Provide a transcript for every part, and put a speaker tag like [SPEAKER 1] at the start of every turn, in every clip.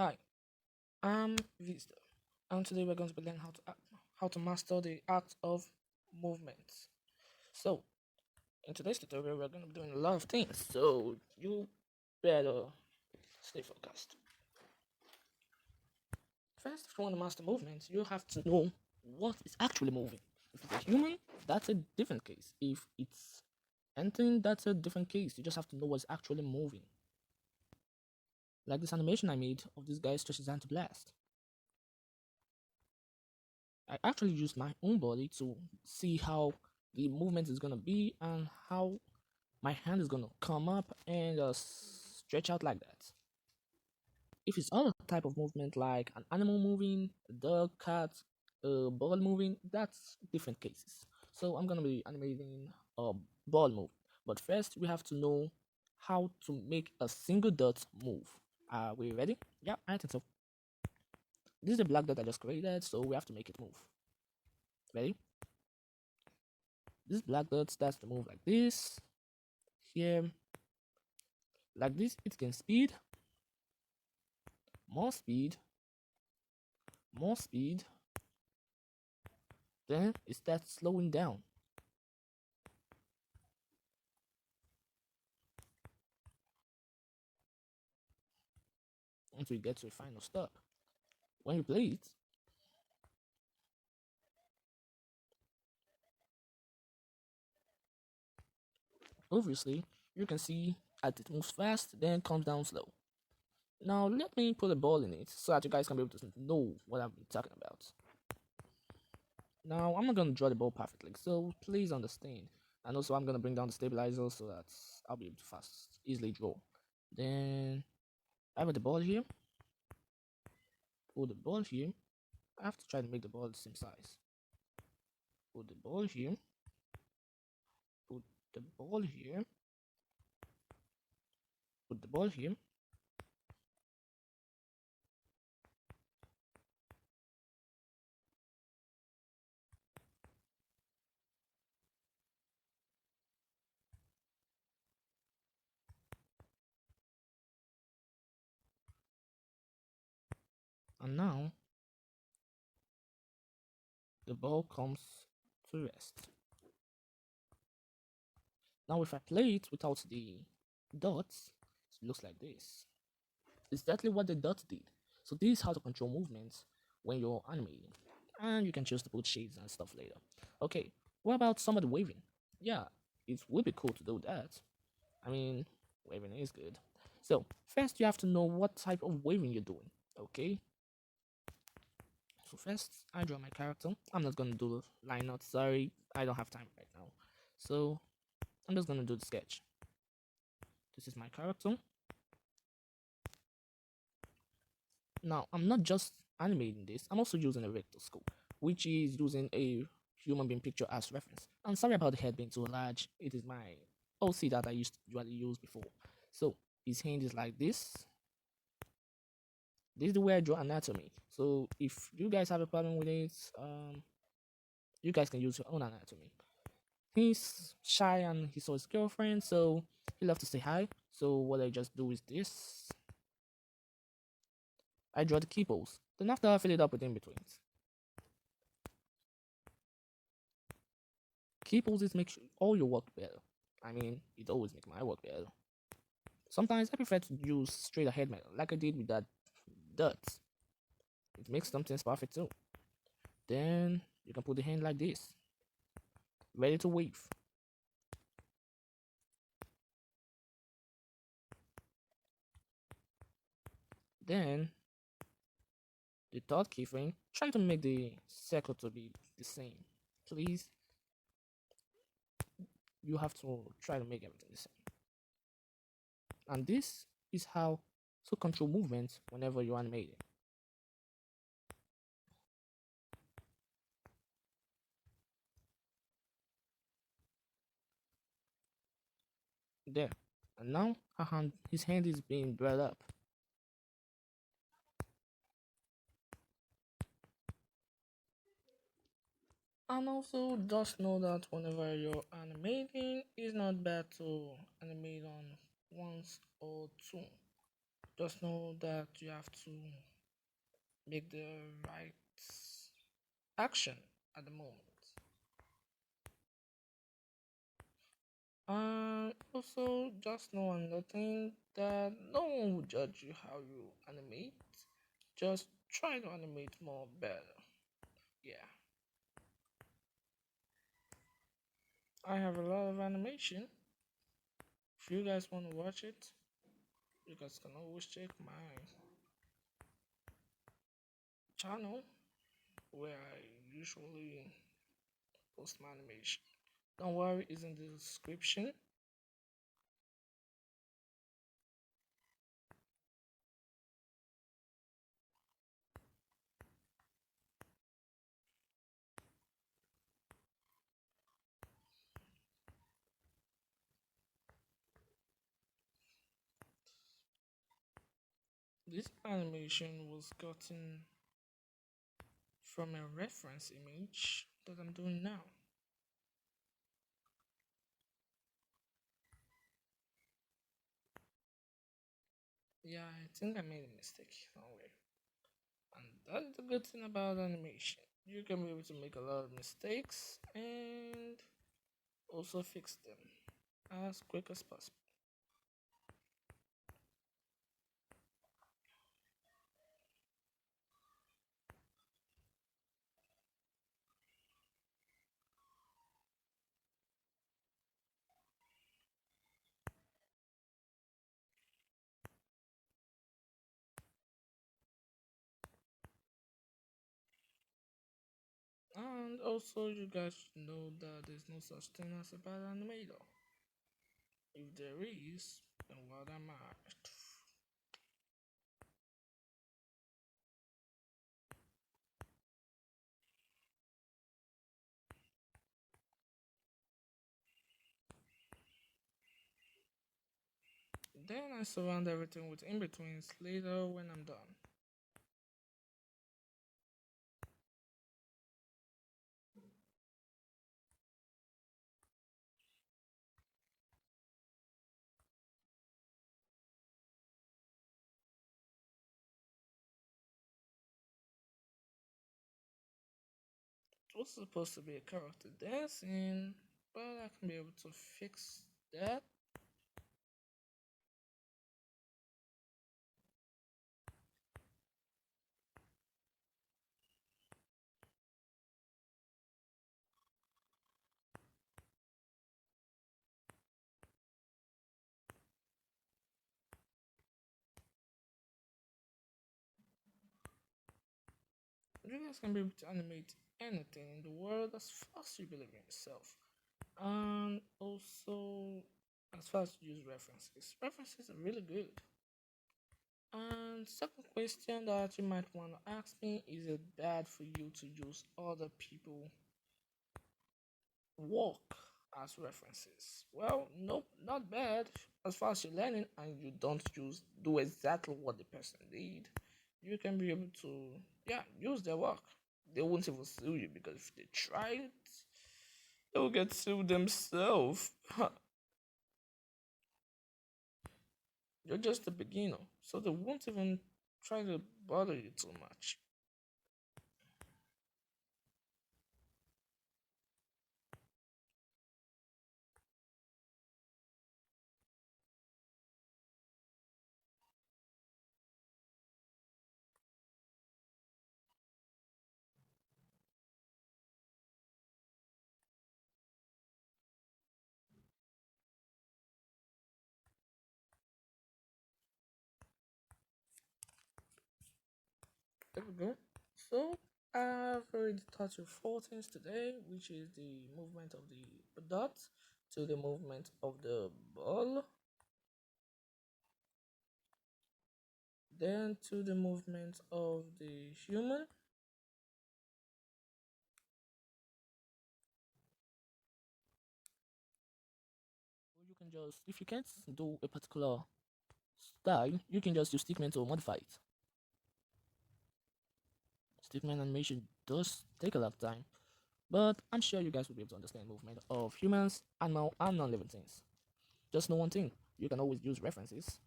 [SPEAKER 1] Hi, I'm Vista, and today we're going to be learning how to master the art of movement. So, in today's tutorial, we're going to be doing a lot of things, so you better stay focused. First, if you want to master movement, you have to know what is actually moving. If it's a human, that's a different case. If it's anything, that's a different case. You just have to know what's actually moving. Like this animation I made of this guy stretches hand to blast. I actually used my own body to see how the movement is gonna be and how my hand is gonna come up and stretch out like that. If it's other type of movement like an animal moving, a dog, cat, a ball moving, that's different cases. So I'm gonna be animating a ball move. But first we have to know how to make a single dot move. Are we ready? Yeah, I think so. This is the black dot I just created, so we have to make it move. Ready? This black dot starts to move like this. Here, like this, it can speed, more speed, more speed. Then it starts slowing down until you get to a final stop. When you play it, obviously, you can see that it moves fast, then comes down slow. Now, let me put a ball in it so that you guys can be able to know what I've been talking about. Now, I'm not going to draw the ball perfectly, so please understand. And also, I'm going to bring down the stabilizer so that I'll be able to easily draw. Then, I have the ball here. Put the ball here. I have to try to make the ball the same size. Put the ball here. Put the ball here. Put the ball here. And now the ball comes to rest. Now if I play it without the dots, it looks like this. It's exactly what the dots did. So this is how to control movements when you're animating. And you can choose to put shades and stuff later. Okay, what about some of the waving? Yeah, it would be cool to do that. I mean, waving is good. So first you have to know what type of waving you're doing. Okay, so first, I draw my character. I'm not gonna do the line art. Sorry, I don't have time right now. So I'm just gonna do the sketch. This is my character. Now I'm not just animating this. I'm also using a vector scope, which is using a human being picture as reference. I'm sorry about the head being too large. It is my OC that I used to usually use before. So his hand is like this. This is the way I draw anatomy. So if you guys have a problem with it, you guys can use your own anatomy. He's shy and he saw his girlfriend, so he left to say hi. So what I just do is this. I draw the key pose. Then after I fill it up with in-betweens. Key poses make all your work better. I mean, it always makes my work better. Sometimes I prefer to use straight ahead method, like I did with that dots. It makes something perfect too. Then you can put the hand like this, ready to wave. Then the third keyframe, try to make the circle to be the same. Please, you have to try to make everything the same. And this is how to control movement whenever you're animating. There. And now his hand is being brought up. And also just know that whenever you're animating, it's not bad to animate on once or two. Just know that you have to make the right action at the moment. And also, just know another thing that no one will judge you how you animate. Just try to animate more better. Yeah, I have a lot of animation. If you guys want to watch it, you guys can always check my channel where I usually post my animation. Don't worry, it's in the description. This animation was gotten from a reference image that I'm doing now. Yeah, I think I made a mistake somewhere. And that's the good thing about animation. You can be able to make a lot of mistakes and also fix them as quick as possible. And also, you guys should know that there's no such thing as a bad animator. If there is, then what am I? Then I surround everything with in-betweens later when I'm done. It was supposed to be a character dancing, but I can be able to fix that. You guys can be able to animate anything in the world as far as you believe in yourself. And also, as far as you use references, references are really good. And second question that you might want to ask me, is it bad for you to use other people work as references? Well, nope, not bad. As far as you're learning and you don't do exactly what the person did, you can be able to, yeah, use their work. They won't even sue you because if they try it, they will get sued themselves. You're just a beginner, so they won't even try to bother you too much. There we go. So I've already taught you four things today, which is the movement of the dot to the movement of the ball, then to the movement of the human. You can just, if you can't do a particular style, you can just use stickman to modify it. Stickman animation does take a lot of time, but I'm sure you guys will be able to understand movement of humans, animal, and non-living things. Just know one thing: you can always use references.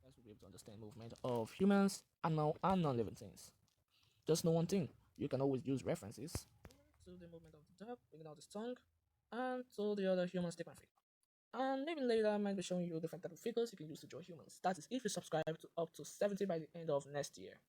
[SPEAKER 1] guys will be able to understand movement of humans, animal, and non-living things. Just know one thing: you can always use references to the movement of the dog, bringing out its tongue, and to the other human stick and figure. And maybe later I might be showing you different type of figures you can use to draw humans. That is if you subscribe to up to 70 by the end of next year.